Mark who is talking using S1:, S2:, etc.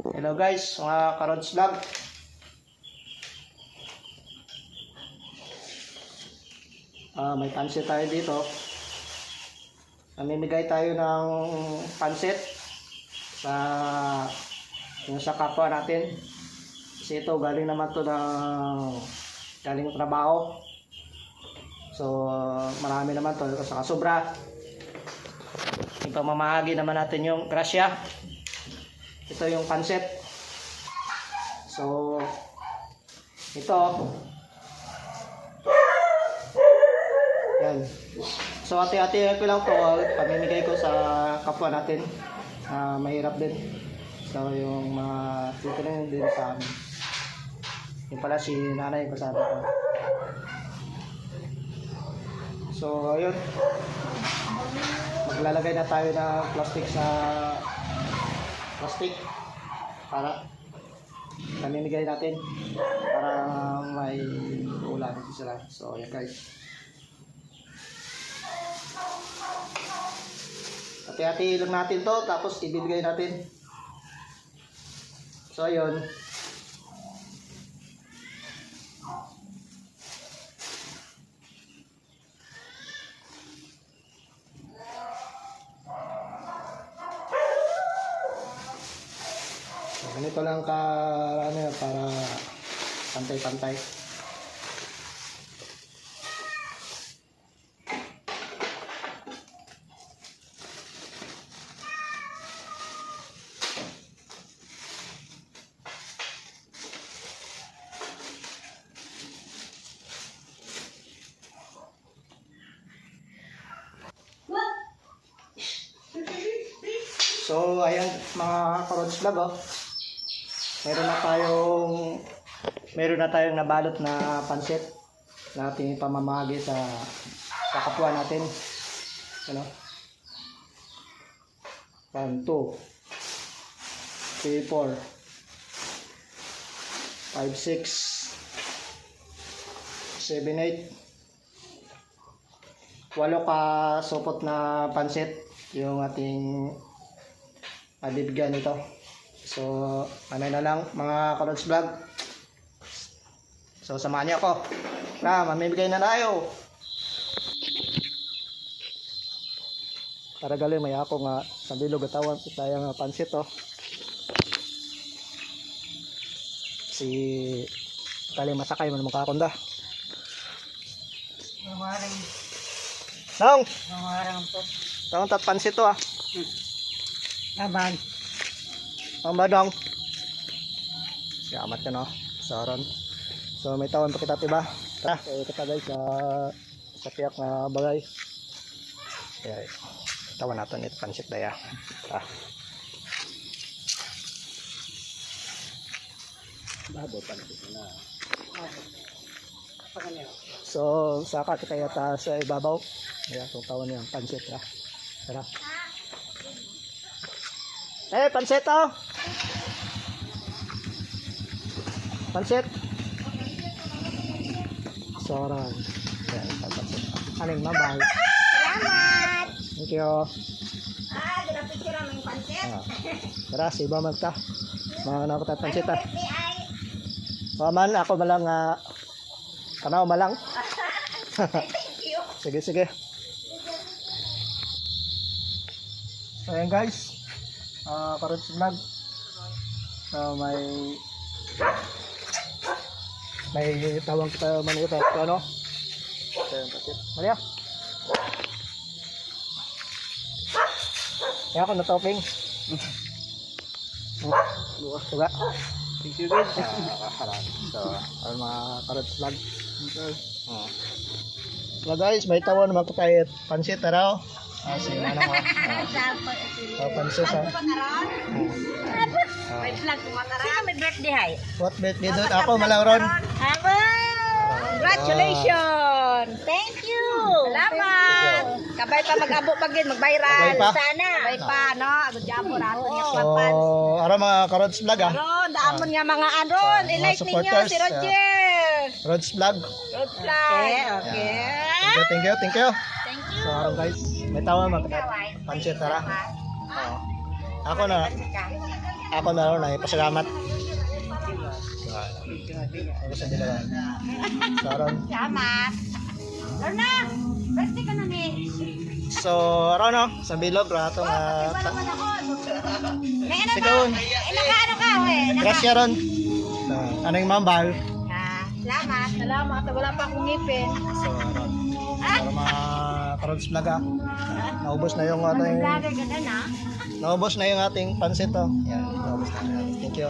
S1: Hello guys, mga Karods Vlog. May pansit tayo dito. Namimigay tayo ng pansit sa kapwa natin. Kasi ito galing naman to ng galing trabaho. So marami naman to sa sobra. Ipamamahagi naman natin yung grasya. Ito yung pansit. So ito yan. So hati-hati ko lang to, pamimigay ko sa kapwa natin. Mahirap din. So yung mga dito na din sa amin. Yung pala si nanay kasama ko. So ayun, maglalagay na tayo ng plastic sa plastic para namimigay natin para may ulan sila. So yan guys, hati-hati lang natin to, tapos ibibigay natin. So ayun, ganito lang ka ano, para pantay-pantay. So ayan mga Karods Vlog, oh. Meron na tayong nabalot na pansit na ating pamamahagi sa kapwa natin. Ano? 1, 2, 3, 4, 5, 6, 7, 8. 8 ka supot na pansit yung ating bibigyan nito. So, mamaya na lang mga Karods Vlog. So, samahan niyo ako. Mamimigay na tayo. Para galing may ako nga sa bilog atawan tayo nga pansit, oh. Si galing masakay man makakunda. Nong. Nong tat pansit to, ah.
S2: Laban.
S1: Ang badong. Siyamat ka, no? Saron. So may tawon pa kita, tiba. Tara, kita guys sa tiyak na bagay. Kaya tawan natin ito pansit daya. Tara. Babo pansit na. So saka kita yata sa ibabaw. Kaya itong tawon niya pansit, ha. Tara. Pansit, oh. Pansit. Soran. Yan, pansit. Aning mabay.
S2: Salamat.
S1: Thank you.
S2: Pinapicture ang pansit.
S1: Tara, si iba magta. Mga nakutat pansit, ah. Paman, ako malang, kanaw malang.
S2: Thank you.
S1: Sige, sige. So, ayan guys. Karods Vlog. So, may tawang kita manita. Ano? Ayan, pansit. Maria. Kaya ako na-topping. Tuga. Thank you guys. So, ang mga Karods Vlog. So guys, may tawon naman ko tayo pansit, taraw. Sige, ano mo? Pansit, ha?
S2: May vlog kumatara. Sino may birthday, hay?
S1: What birthday doon? Ako, malawron.
S2: Congratulations! Thank you! Salamat! Kabay pa mag-abo pagin, mag-viral.
S1: Kabay pa?
S2: Sana. Kabay pa, no? Agad-jabo rato niya
S1: So,
S2: papan.
S1: ara mga Karods Vlog, ha?
S2: Ron, daamon nga mga anon.
S1: mga
S2: I-like ninyo
S1: supporters,
S2: si Roger.
S1: Karods Vlog.
S2: Road flag. Okay.
S1: Thank you, thank you.
S2: Thank you.
S1: So, araw guys, may tawon naman kita pansit, tara. Ako na. ako meron na pasalamat. Ako sa bilawan. Saron.
S2: Salamat. Lorna, birthday ka na ni.
S1: So, aron no, sa bilog rato nga
S2: May ano
S1: Sigaw.
S2: na? Naka-ano ka, we?
S1: grasya ron. Ano yung mambal?
S2: Salamat. Salamat. Wala pa akong ngipin.
S1: So, aron. Para mga karods vlog naubos na yung ating
S2: Vlogger ka na, na?
S1: naubos na yung ating pansit oh. Yan, naubos na. Thank you.